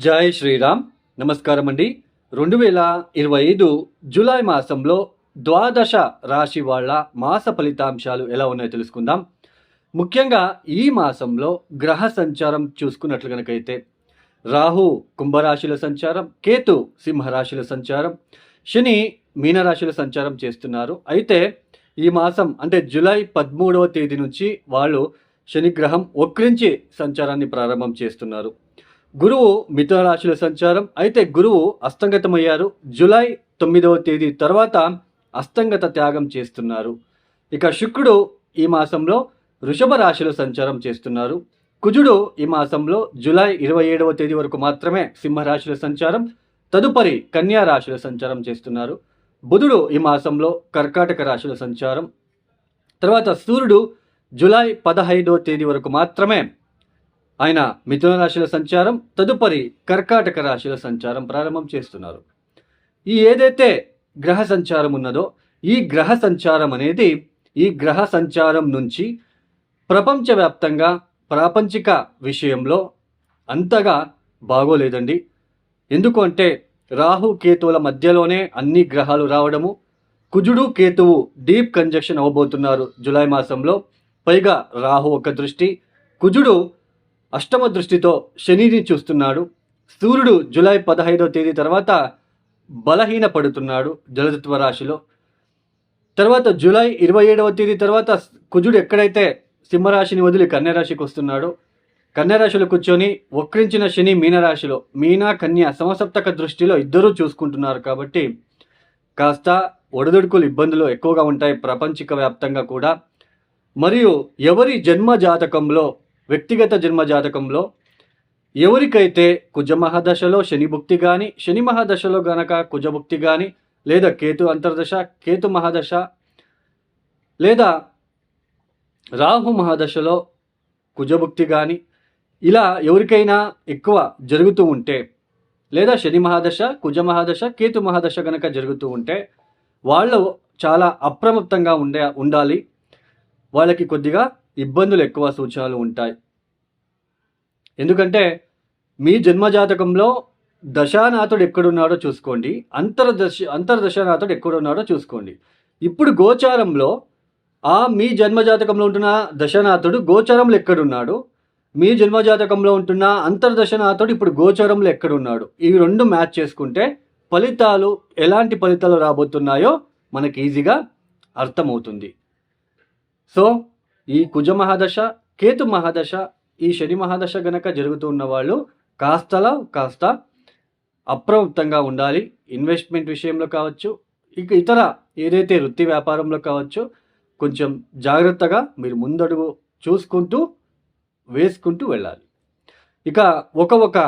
జై శ్రీరామ్. నమస్కారం అండి. 2025 జూలై మాసంలో ద్వాదశ రాశి వాళ్ళ మాస ఫలితాంశాలు ఎలా ఉన్నాయో తెలుసుకుందాం. ముఖ్యంగా ఈ మాసంలో గ్రహ సంచారం చూసుకున్నట్లు కనుకైతే రాహు కుంభరాశిలో సంచారం, కేతు సింహరాశిలో సంచారం, శని మీనరాశిలో సంచారం చేస్తున్నారు. అయితే ఈ మాసం అంటే జూలై 13వ తేదీ నుంచి వాళ్ళు శనిగ్రహం వక్రించి సంచారాన్ని ప్రారంభం చేస్తున్నారు. గురువు మిథున రాశిలో సంచారం. అయితే గురువు అస్తంగతమయ్యారు. జూలై 9వ తేదీ తర్వాత అస్తంగత త్యాగం చేస్తున్నారు. ఇక శుక్రుడు ఈ మాసంలో వృషభ రాశిలో సంచారం చేస్తున్నారు. కుజుడు ఈ మాసంలో జూలై 27వ తేదీ వరకు మాత్రమే సింహరాశిలో సంచారం, తదుపరి కన్యా రాశిలో సంచారం చేస్తున్నారు. బుధుడు ఈ మాసంలో కర్కాటక రాశిలో సంచారం. తర్వాత సూర్యుడు జూలై 15వ తేదీ వరకు మాత్రమే ఆయన మిథున రాశిలో సంచారం, తదుపరి కర్కాటక రాశిలో సంచారం ప్రారంభం చేస్తున్నారు. ఈ ఏదైతే గ్రహ సంచారం ఉన్నదో ఈ గ్రహ సంచారం అనేది ఈ గ్రహ సంచారం నుంచి ప్రపంచవ్యాప్తంగా ప్రాపంచిక విషయంలో అంతగా బాగోలేదండి. ఎందుకు అంటే రాహు కేతువుల మధ్యలోనే అన్ని గ్రహాలు రావడము, కుజుడు కేతువు డీప్ కంజక్షన్ అవ్వబోతున్నారు జూలై మాసంలో. పైగా రాహు ఒక దృష్టి, కుజుడు అష్టమ దృష్టితో శనిని చూస్తున్నాడు. సూర్యుడు జూలై 15వ తేదీ తర్వాత బలహీన పడుతున్నాడు జలతత్వ రాశిలో. తర్వాత జూలై 27వ తేదీ తర్వాత కుజుడు ఎక్కడైతే సింహరాశిని వదిలి కన్యరాశికి వస్తున్నాడో, కన్యరాశిలో కూర్చొని వక్రించిన శని మీనరాశిలో, మీన కన్య సమసప్తక దృష్టిలో ఇద్దరూ చూసుకుంటున్నారు. కాబట్టి కాస్త ఒడిదుడుకులు ఇబ్బందులు ఎక్కువగా ఉంటాయి ప్రపంచిక వ్యాప్తంగా కూడా. మరియు ఎవరి జన్మ జాతకంలో, వ్యక్తిగత జన్మ జాతకంలో ఎవరికైతే కుజ మహాదశలో శని భుక్తి కానీ, శని మహాదశలో గనక కుజభుక్తి కానీ, లేదా కేతు అంతర్దశ, కేతు మహాదశ, లేదా రాహు మహాదశలో కుజభుక్తి కానీ ఇలా ఎవరికైనా ఎక్కువ జరుగుతూ ఉంటే, లేదా శని మహాదశ, కుజ మహాదశ, కేతు మహాదశ గనక జరుగుతూ ఉంటే వాళ్ళు చాలా అప్రమత్తంగా ఉండాలి. వాళ్ళకి కొద్దిగా ఇబ్బందులు ఎక్కువ సూచనలు ఉంటాయి. ఎందుకంటే మీ జన్మజాతకంలో దశానాథుడు ఎక్కడున్నాడో చూసుకోండి, అంతర్దశానాథుడు ఎక్కడున్నాడో చూసుకోండి. ఇప్పుడు గోచారంలో మీ జన్మజాతకంలో ఉంటున్న దశనాథుడు గోచారంలో ఎక్కడున్నాడు, మీ జన్మజాతకంలో ఉంటున్న అంతర్దశనాథుడు ఇప్పుడు గోచారంలో ఎక్కడున్నాడు, ఇవి రెండు మ్యాచ్ చేసుకుంటే ఫలితాలు ఎలాంటి ఫలితాలు రాబోతున్నాయో మనకి ఈజీగా అర్థమవుతుంది. సో ఈ కుజ మహాదశ, కేతు మహాదశ, ఈ శని మహాదశ గనక జరుగుతూ ఉన్న వాళ్ళు కాస్త అప్రమత్తంగా ఉండాలి. ఇన్వెస్ట్మెంట్ విషయంలో కావచ్చు, ఇక ఇతర ఏదైతే వృత్తి వ్యాపారంలో కావచ్చు, కొంచెం జాగ్రత్తగా మీరు ముందడుగు చూసుకుంటూ వేసుకుంటూ వెళ్ళాలి. ఇక ఒక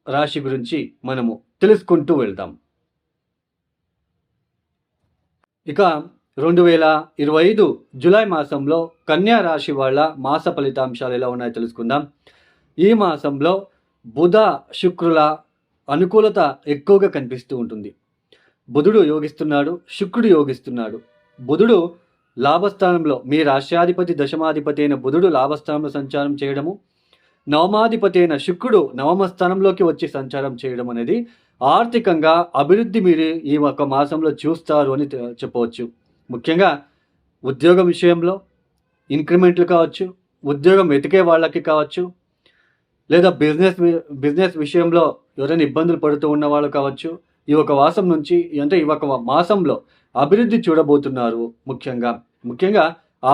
రాశి గురించి మనము తెలుసుకుంటూ వెళ్దాం. ఇక 2025 జూలై మాసంలో కన్యా రాశి వాళ్ళ మాస ఫలితాంశాలు ఎలా ఉన్నాయో తెలుసుకుందాం. ఈ మాసంలో బుధ శుక్రుల అనుకూలత ఎక్కువగా కనిపిస్తూ ఉంటుంది. బుధుడు యోగిస్తున్నాడు, శుక్రుడు యోగిస్తున్నాడు. బుధుడు లాభస్థానంలో, మీ రాష్ట్రాధిపతి దశమాధిపతి అయిన బుధుడు లాభస్థానంలో సంచారం చేయడము, నవమాధిపతి అయిన శుక్రుడు నవమ స్థానంలోకి వచ్చి సంచారం చేయడం అనేది ఆర్థికంగా అభివృద్ధి మీరు ఈ ఒక మాసంలో చూస్తారు అని చెప్పవచ్చు. ముఖ్యంగా ఉద్యోగం విషయంలో ఇంక్రిమెంట్లు కావచ్చు, ఉద్యోగం వెతికే వాళ్ళకి కావచ్చు, లేదా బిజినెస్ విషయంలో ఎవరైనా ఇబ్బందులు పడుతూ ఉన్న వాళ్ళు కావచ్చు, ఈ ఒక మాసం నుంచి అంటే ఈ ఒక మాసంలో అభివృద్ధి చూడబోతున్నారు. ముఖ్యంగా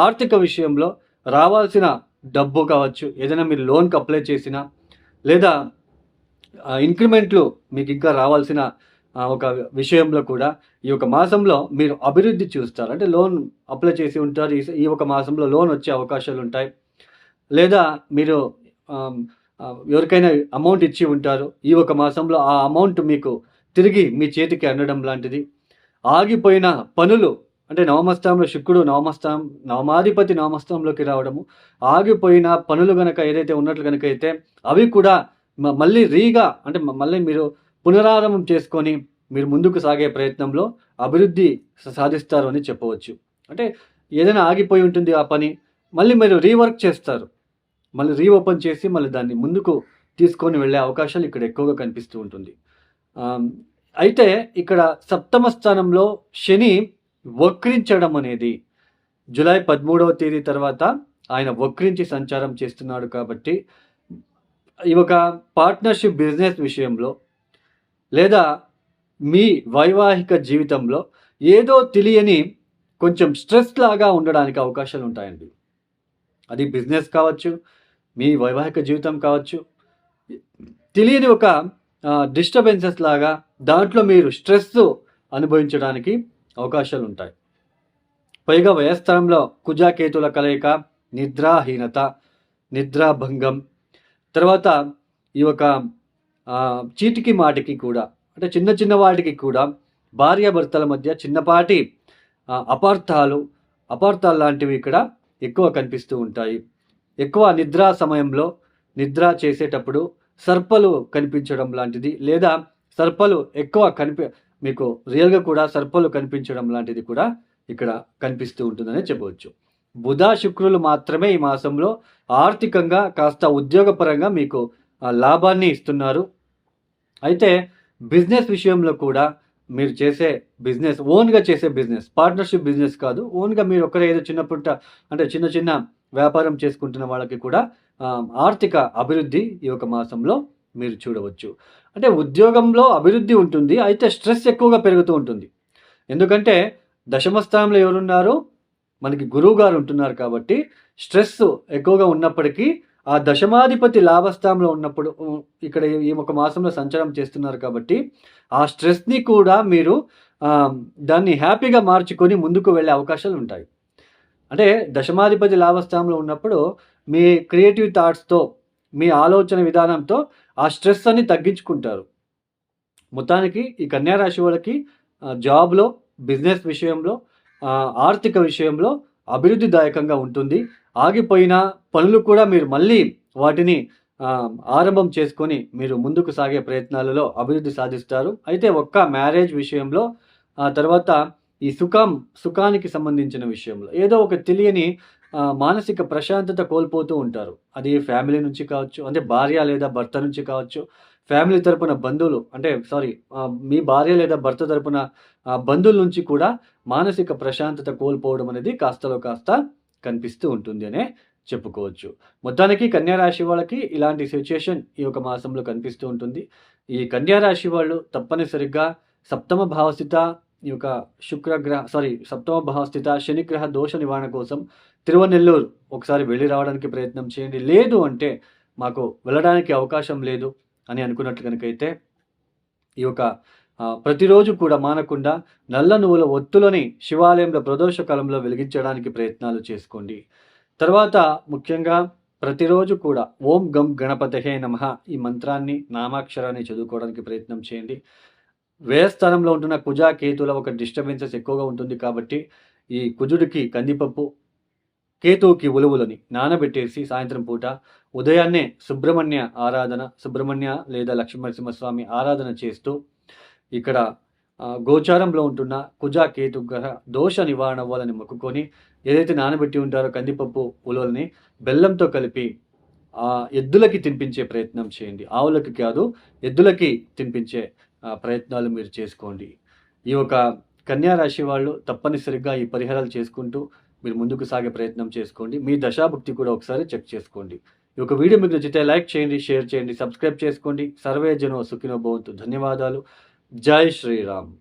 ఆర్థిక విషయంలో రావాల్సిన డబ్బు కావచ్చు, ఏదైనా మీరు లోన్కి అప్లై చేసినా, లేదా ఇంక్రిమెంట్లు మీకు ఇంకా రావాల్సిన ఒక విషయంలో కూడా ఈ ఒక మాసంలో మీరు అభివృద్ధి చూస్తారు. అంటే లోన్ అప్లై చేసి ఉంటారు, ఈ ఒక మాసంలో లోన్ వచ్చే అవకాశాలు ఉంటాయి. లేదా మీరు ఎవరికైనా అమౌంట్ ఇచ్చి ఉంటారు, ఈ ఒక మాసంలో ఆ అమౌంట్ మీకు తిరిగి మీ చేతికి అందడం లాంటిది. ఆగిపోయిన పనులు అంటే నవమస్థానంలో శుక్రుడు నవమాధిపతి నవమస్థానంలోకి రావడము, ఆగిపోయిన పనులు కనుక ఏదైతే ఉన్నట్లు కనుక అయితే అవి కూడా మళ్ళీ అంటే మళ్ళీ మీరు పునరారంభం చేసుకొని మీరు ముందుకు సాగే ప్రయత్నంలో అభివృద్ధి సాధిస్తారు అని చెప్పవచ్చు. అంటే ఏదైనా ఆగిపోయి ఉంటుంది ఆ పని, మళ్ళీ మీరు రీవర్క్ చేస్తారు, మళ్ళీ రీఓపెన్ చేసి మళ్ళీ దాన్ని ముందుకు తీసుకొని వెళ్ళే అవకాశాలు ఇక్కడ ఎక్కువగా కనిపిస్తూ ఉంటుంది. అయితే ఇక్కడ సప్తమ స్థానంలో శని వక్రించడం అనేది జూలై 13వ తేదీ తర్వాత ఆయన వక్రించి సంచారం చేస్తున్నాడు కాబట్టి ఈ ఒక పార్ట్నర్షిప్ బిజినెస్ విషయంలో లేదా మీ వైవాహిక జీవితంలో ఏదో తెలియని కొంచెం స్ట్రెస్ లాగా ఉండడానికి అవకాశాలు ఉంటాయండి. అది బిజినెస్ కావచ్చు, మీ వైవాహిక జీవితం కావచ్చు, తెలియని ఒక డిస్టర్బెన్సెస్ లాగా దాంట్లో మీరు స్ట్రెస్ అనుభవించడానికి అవకాశాలు ఉంటాయి. పైగా వ్యయస్థానంలో కుజాకేతుల కలయిక, నిద్రాహీనత, నిద్రాభంగం, తర్వాత ఈ యొక్క చీటికి మాటికి కూడా అంటే చిన్న చిన్న వాటికి కూడా భార్యాభర్తల మధ్య చిన్నపాటి అపార్థాలు లాంటివి ఇక్కడ ఎక్కువ కనిపిస్తూ ఉంటాయి. ఎక్కువ నిద్రా సమయంలో నిద్ర చేసేటప్పుడు సర్పలు కనిపించడం లాంటిది, లేదా సర్పలు ఎక్కువ మీకు రియల్గా కూడా సర్పలు కనిపించడం లాంటిది కూడా ఇక్కడ కనిపిస్తూ ఉంటుందనే చెప్పవచ్చు. బుధ శుక్రులు మాత్రమే ఈ మాసంలో ఆర్థికంగా కాస్త ఉద్యోగపరంగా మీకు లాభాన్ని ఇస్తున్నారు. అయితే బిజినెస్ విషయంలో కూడా మీరు చేసే బిజినెస్ ఓన్గా చేసే బిజినెస్, పార్ట్నర్షిప్ బిజినెస్ కాదు, ఓన్గా మీరు ఒక్కరే ఏదో చిన్న చిన్న వ్యాపారం చేసుకుంటున్న వాళ్ళకి కూడా ఆర్థిక అభివృద్ధి ఈ ఒక మాసంలో మీరు చూడవచ్చు. అంటే ఉద్యోగంలో అభివృద్ధి ఉంటుంది, అయితే స్ట్రెస్ ఎక్కువగా పెరుగుతూ ఉంటుంది. ఎందుకంటే దశమ స్థానంలో ఎవరున్నారు? మనకి గురువు గారు ఉంటున్నారు కాబట్టి స్ట్రెస్ ఎక్కువగా ఉన్నప్పటికీ ఆ దశమాధిపతి లాభస్థానంలో ఉన్నప్పుడు ఇక్కడ ఈ ఒక మాసంలో సంచారం చేస్తున్నారు కాబట్టి ఆ స్ట్రెస్ని కూడా మీరు దాన్ని హ్యాపీగా మార్చుకొని ముందుకు వెళ్ళే అవకాశాలు ఉంటాయి. అంటే దశమాధిపతి లాభస్థానంలో ఉన్నప్పుడు మీ క్రియేటివ్ థాట్స్తో, మీ ఆలోచన విధానంతో ఆ స్ట్రెస్ అని తగ్గించుకుంటారు. మొత్తానికి ఈ కన్యా రాశి వాళ్ళకి జాబ్లో, బిజినెస్ విషయంలో, ఆర్థిక విషయంలో అభివృద్ధిదాయకంగా ఉంటుంది. ఆగిపోయిన పనులు కూడా మీరు మళ్ళీ వాటిని ఆరంభం చేసుకొని మీరు ముందుకు సాగే ప్రయత్నాలలో అభివృద్ధి సాధిస్తారు. అయితే ఒక్క మ్యారేజ్ విషయంలో, తర్వాత ఈ సుఖానికి సంబంధించిన విషయంలో ఏదో ఒక తెలియని మానసిక ప్రశాంతత కోల్పోతూ ఉంటారు. అది ఫ్యామిలీ నుంచి కావచ్చు, అంటే భార్య లేదా భర్త నుంచి కావచ్చు, ఫ్యామిలీ తరపున బంధువులు మీ భార్య లేదా భర్త తరపున బంధువుల నుంచి కూడా మానసిక ప్రశాంతత కోల్పోవడం అనేది కాస్తలో కాస్త కనిపిస్తూ ఉంటుంది అనే చెప్పుకోవచ్చు. మొత్తానికి కన్యా రాశి వాళ్ళకి ఇలాంటి సిచ్యుయేషన్ ఈ ఒక మాసంలో కనిపిస్తూ ఉంటుంది. ఈ కన్యా రాశి వాళ్ళు తప్పనిసరిగా సప్తమ భావస్థిత సప్తమ భావస్థిత శనిగ్రహ దోష నివారణ కోసం తిరువనెల్లూరు ఒకసారి వెళ్ళి రావడానికి ప్రయత్నం చేయండి. లేదు అంటే మాకు వెళ్ళడానికి అవకాశం లేదు అని అనుకున్నట్లు కనుకైతే ఈ యొక్క ప్రతిరోజు కూడా మానకుండా నల్ల నువ్వుల ఒత్తులని శివాలయంలో ప్రదోష కాలంలో వెలిగించడానికి ప్రయత్నాలు చేసుకోండి. తర్వాత ముఖ్యంగా ప్రతిరోజు కూడా ఓం గం గణపతహే నమః ఈ మంత్రాన్ని, నామాక్షరాన్ని చదువుకోవడానికి ప్రయత్నం చేయండి. వ్యయస్థానంలో ఉంటున్న కుజ కేతుల ఒక డిస్టర్బెన్సెస్ ఎక్కువగా ఉంటుంది కాబట్టి ఈ కుజుడికి కందిపప్పు, కేతువుకి ఉలువులని నానబెట్టేసి సాయంత్రం పూట ఉదయాన్నే సుబ్రహ్మణ్య లేదా లక్ష్మీనరసింహస్వామి ఆరాధన చేస్తూ ఇక్కడ గోచారంలో ఉంటున్న కుజ కేతు గ్రహ దోష నివారణ అవ్వాలని మొక్కుకొని ఏదైతే నానబెట్టి ఉంటారో కందిపప్పు ఉలువల్ని బెల్లంతో కలిపి ఎద్దులకి తినిపించే ప్రయత్నం చేయండి. ఆవులకి కాదు, ఎద్దులకి తినిపించే ప్రయత్నాలు మీరు చేసుకోండి. ఈ యొక్క కన్యా రాశి వాళ్ళు తప్పనిసరిగా ఈ పరిహారాలు చేసుకుంటూ మీరు ముందుకు సాగే ప్రయత్నం చేసుకోండి. మీ దశాభుక్తి కూడా ఒకసారి చెక్ చేసుకోండి. ఈ యొక్క వీడియో మీకు నచ్చితే లైక్ చేయండి, షేర్ చేయండి, సబ్స్క్రైబ్ చేసుకోండి. సర్వే జనో సుఖినో భవంతు. ధన్యవాదాలు. జై శ్రీరామ్.